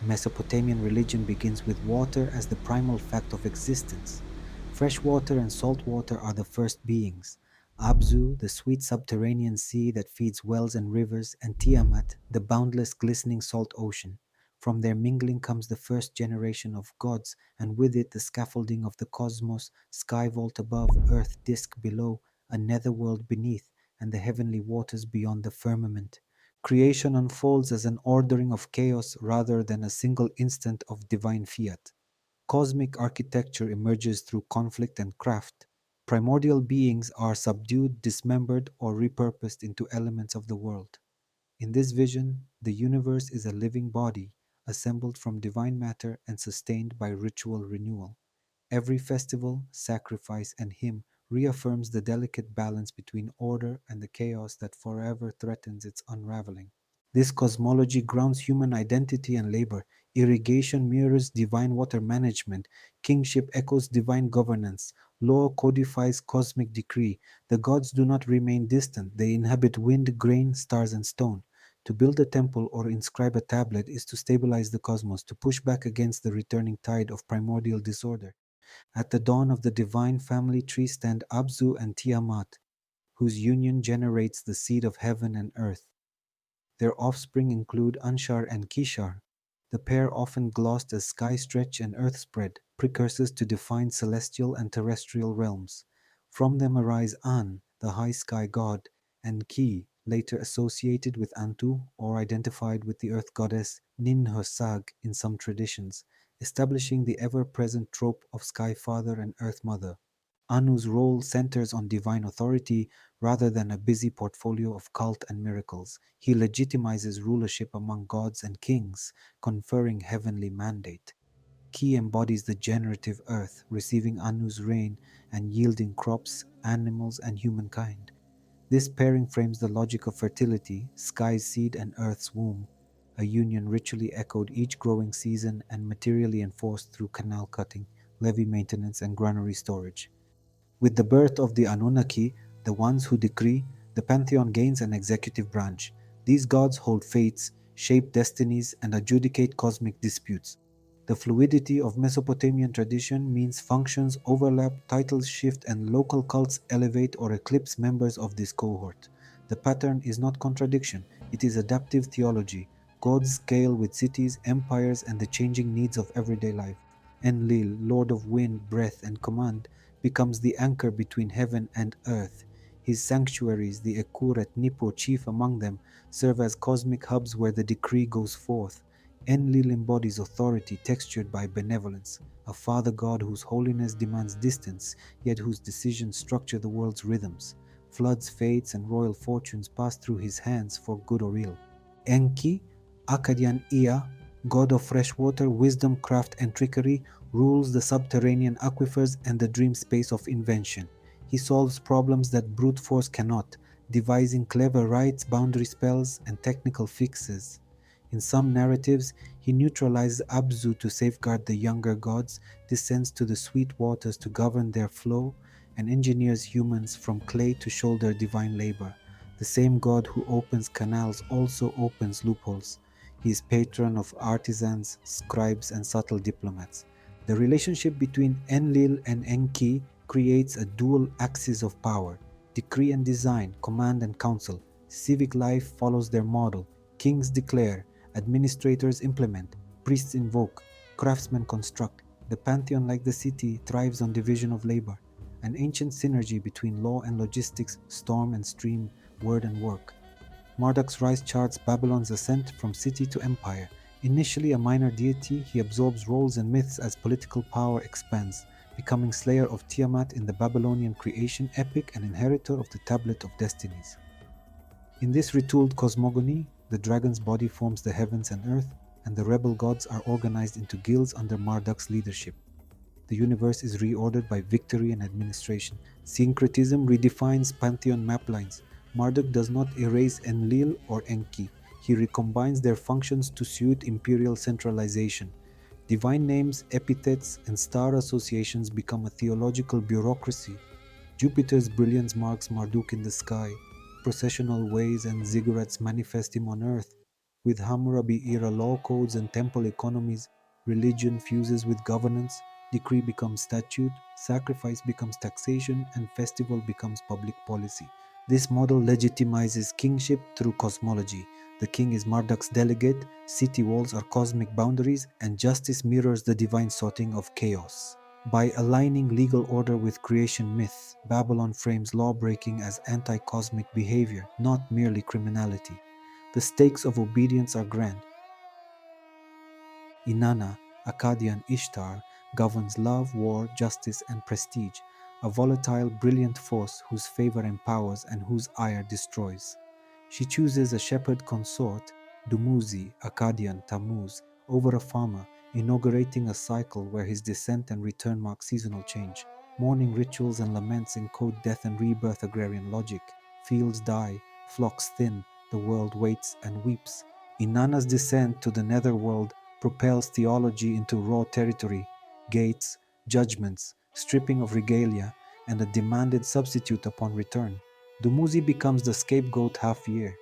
Mesopotamian religion begins with water as the primal fact of existence. Freshwater and saltwater are the first beings. Apsu, the sweet subterranean sea that feeds wells and rivers, and Tiamat, the boundless glistening salt ocean. From their mingling comes the first generation of gods, and with it the scaffolding of the cosmos, sky vault above, earth disk below, a netherworld beneath, and the heavenly waters beyond the firmament. Creation unfolds as an ordering of chaos rather than a single instant of divine fiat. Cosmic architecture emerges through conflict and craft. Primordial beings are subdued, dismembered, or repurposed into elements of the world. In this vision, the universe is a living body, assembled from divine matter and sustained by ritual renewal. Every festival, sacrifice, and hymn reaffirms the delicate balance between order and the chaos that forever threatens its unraveling. This cosmology grounds human identity and labor. Irrigation mirrors divine water management. Kingship echoes divine governance. Law codifies cosmic decree. The gods do not remain distant. They inhabit wind, grain, stars, and stone. To build a temple or inscribe a tablet is to stabilize the cosmos, to push back against the returning tide of primordial disorder. At the dawn of the divine family tree stand Abzu and Tiamat, whose union generates the seed of heaven and earth. Their offspring include Anshar and Kishar, the pair often glossed as sky stretch and earth spread, precursors to defined celestial and terrestrial realms. From them arise An, the high sky god, and Ki, later associated with Antu or identified with the earth goddess Ninhursag in some traditions, establishing the ever-present trope of Sky Father and Earth Mother. Anu's role centers on divine authority rather than a busy portfolio of cult and miracles. He legitimizes rulership among gods and kings, conferring heavenly mandate. Ki embodies the generative earth, receiving Anu's rain and yielding crops, animals, and humankind. This pairing frames the logic of fertility, sky's seed and earth's womb, a union ritually echoed each growing season and materially enforced through canal cutting, levee maintenance, and granary storage. With the birth of the Anunnaki, the ones who decree, the pantheon gains an executive branch. These gods hold fates, shape destinies, and adjudicate cosmic disputes. The fluidity of Mesopotamian tradition means functions overlap, titles shift, and local cults elevate or eclipse members of this cohort. The pattern is not contradiction, it is adaptive theology. Gods scale with cities, empires, and the changing needs of everyday life. Enlil, lord of wind, breath, and command, becomes the anchor between heaven and earth. His sanctuaries, the Ekuret Nipo chief among them, serve as cosmic hubs where the decree goes forth. Enlil embodies authority textured by benevolence, a father god whose holiness demands distance, yet whose decisions structure the world's rhythms. Floods, fates, and royal fortunes pass through his hands for good or ill. Enki, Akkadian Ea, god of fresh water, wisdom, craft, and trickery, rules the subterranean aquifers and the dream space of invention. He solves problems that brute force cannot, devising clever rites, boundary spells, and technical fixes. In some narratives, he neutralizes Abzu to safeguard the younger gods, descends to the sweet waters to govern their flow, and engineers humans from clay to shoulder divine labor. The same God who opens canals also opens loopholes. He is patron of artisans, scribes, and subtle diplomats. The relationship between Enlil and Enki creates a dual axis of power: decree and design, command and counsel. Civic life follows their model. Kings declare, administrators implement, priests invoke, craftsmen construct. The pantheon, like the city, thrives on division of labor, an ancient synergy between law and logistics, storm and stream, word and work. Marduk's rise charts Babylon's ascent from city to empire. Initially a minor deity, he absorbs roles and myths as political power expands, becoming slayer of Tiamat in the Babylonian creation epic and inheritor of the Tablet of Destinies. In this retooled cosmogony, the dragon's body forms the heavens and earth, and the rebel gods are organized into guilds under Marduk's leadership. The universe is reordered by victory and administration. Syncretism redefines pantheon maplines. Marduk does not erase Enlil or Enki. He recombines their functions to suit imperial centralization. Divine names, epithets, and star associations become a theological bureaucracy. Jupiter's brilliance marks Marduk in the sky. Processional ways and ziggurats manifest him on earth. With Hammurabi era law codes and temple economies, religion fuses with governance, decree becomes statute, sacrifice becomes taxation, and festival becomes public policy. This model legitimizes kingship through cosmology. The king is Marduk's delegate, city walls are cosmic boundaries, and justice mirrors the divine sorting of chaos. By aligning legal order with creation myth, Babylon frames law-breaking as anti-cosmic behavior, not merely criminality. The stakes of obedience are grand. Inanna, Akkadian Ishtar, governs love, war, justice, and prestige, a volatile, brilliant force whose favor empowers and whose ire destroys. She chooses a shepherd consort, Dumuzi, Akkadian Tammuz, over a farmer, inaugurating a cycle where his descent and return mark seasonal change. Mourning rituals and laments encode death and rebirth agrarian logic. Fields die, flocks thin, the world waits and weeps. Inanna's descent to the netherworld propels theology into raw territory, gates, judgments, stripping of regalia, and a demanded substitute upon return. Dumuzi becomes the scapegoat half year.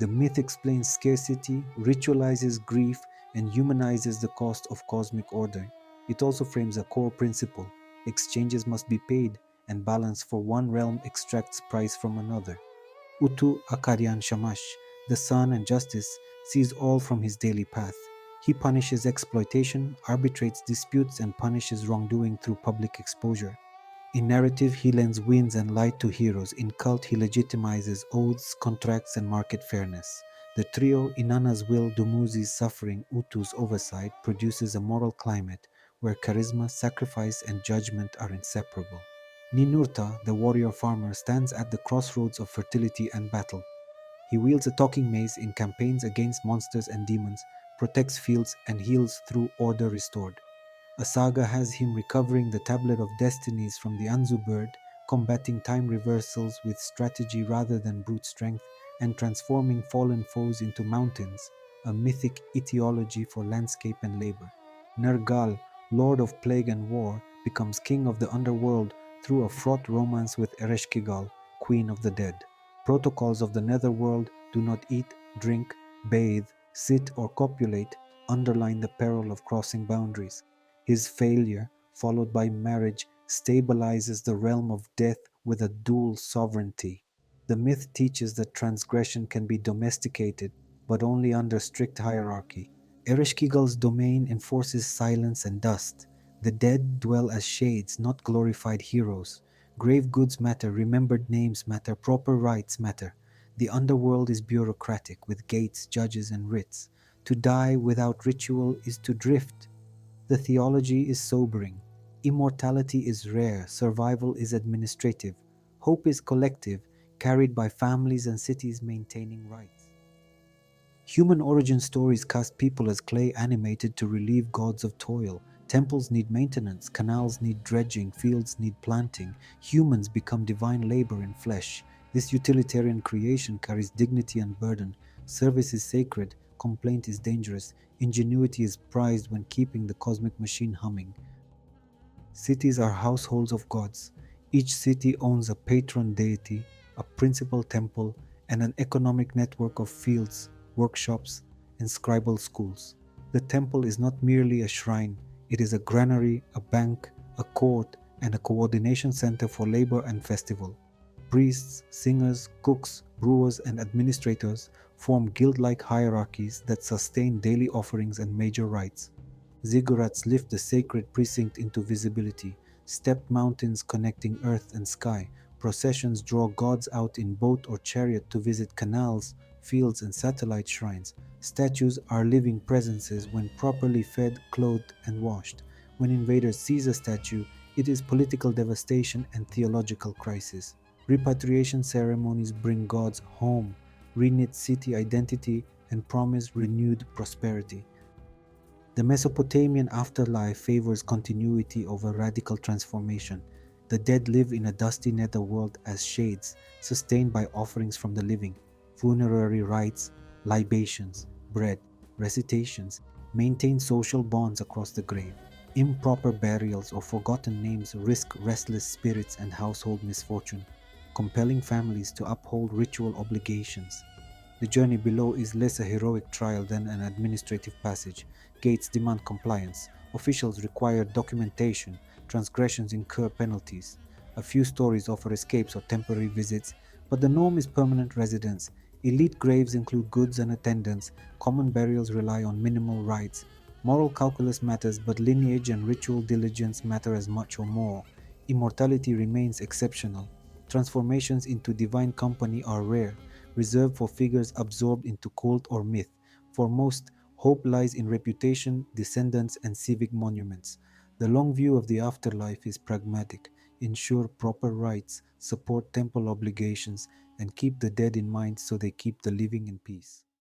The myth explains scarcity, ritualizes grief, and humanizes the cost of cosmic order. It also frames a core principle: exchanges must be paid, and balance for one realm extracts price from another. Utu Akaryan Shamash, the sun and justice, sees all from his daily path. He punishes exploitation, arbitrates disputes, and punishes wrongdoing through public exposure. In narrative, he lends winds and light to heroes. In cult, he legitimizes oaths, contracts, and market fairness. The trio, Inanna's will, Dumuzi's suffering, Utu's oversight, produces a moral climate where charisma, sacrifice, and judgment are inseparable. Ninurta, the warrior farmer, stands at the crossroads of fertility and battle. He wields a talking mace in campaigns against monsters and demons, protects fields, and heals through order restored. A saga has him recovering the Tablet of Destinies from the Anzu bird, combating time reversals with strategy rather than brute strength, and transforming fallen foes into mountains, a mythic etiology for landscape and labor. Nergal, lord of plague and war, becomes king of the underworld through a fraught romance with Ereshkigal, queen of the dead. Protocols of the netherworld: do not eat, drink, bathe, sit, or copulate underline the peril of crossing boundaries. His failure, followed by marriage, stabilizes the realm of death with a dual sovereignty. The myth teaches that transgression can be domesticated, but only under strict hierarchy. Ereshkigal's domain enforces silence and dust. The dead dwell as shades, not glorified heroes. Grave goods matter, remembered names matter, proper rites matter. The underworld is bureaucratic, with gates, judges, and writs. To die without ritual is to drift. The theology is sobering. Immortality is rare, survival is administrative, hope is collective, carried by families and cities maintaining rights. Human origin stories cast people as clay animated to relieve gods of toil. Temples need maintenance, canals need dredging, fields need planting. Humans become divine labor in flesh. This utilitarian creation carries dignity and burden. Service is sacred, complaint is dangerous, ingenuity is prized when keeping the cosmic machine humming. Cities are households of gods. Each city owns a patron deity, a principal temple, and an economic network of fields, workshops, and scribal schools. The temple is not merely a shrine, it is a granary, a bank, a court, and a coordination center for labor and festival. Priests, singers, cooks, brewers, and administrators form guild like hierarchies that sustain daily offerings and major rites. Ziggurats lift the sacred precinct into visibility, stepped mountains connecting earth and sky. Processions draw gods out in boat or chariot to visit canals, fields, and satellite shrines. Statues are living presences when properly fed, clothed, and washed. When invaders seize a statue, it is political devastation and theological crisis. Repatriation ceremonies bring gods home, reknit city identity, and promise renewed prosperity. The Mesopotamian afterlife favors continuity over radical transformation. The dead live in a dusty netherworld as shades, sustained by offerings from the living. Funerary rites, libations, bread, recitations maintain social bonds across the grave. Improper burials or forgotten names risk restless spirits and household misfortune, compelling families to uphold ritual obligations. The journey below is less a heroic trial than an administrative passage. Gates demand compliance. Officials require documentation. Transgressions incur penalties. A few stories offer escapes or temporary visits, but the norm is permanent residence. Elite graves include goods and attendants. Common burials rely on minimal rites. Moral calculus matters, but lineage and ritual diligence matter as much or more. Immortality remains exceptional. Transformations into divine company are rare, reserved for figures absorbed into cult or myth. For most, hope lies in reputation, descendants, and civic monuments. The long view of the afterlife is pragmatic: ensure proper rites, support temple obligations, and keep the dead in mind so they keep the living in peace.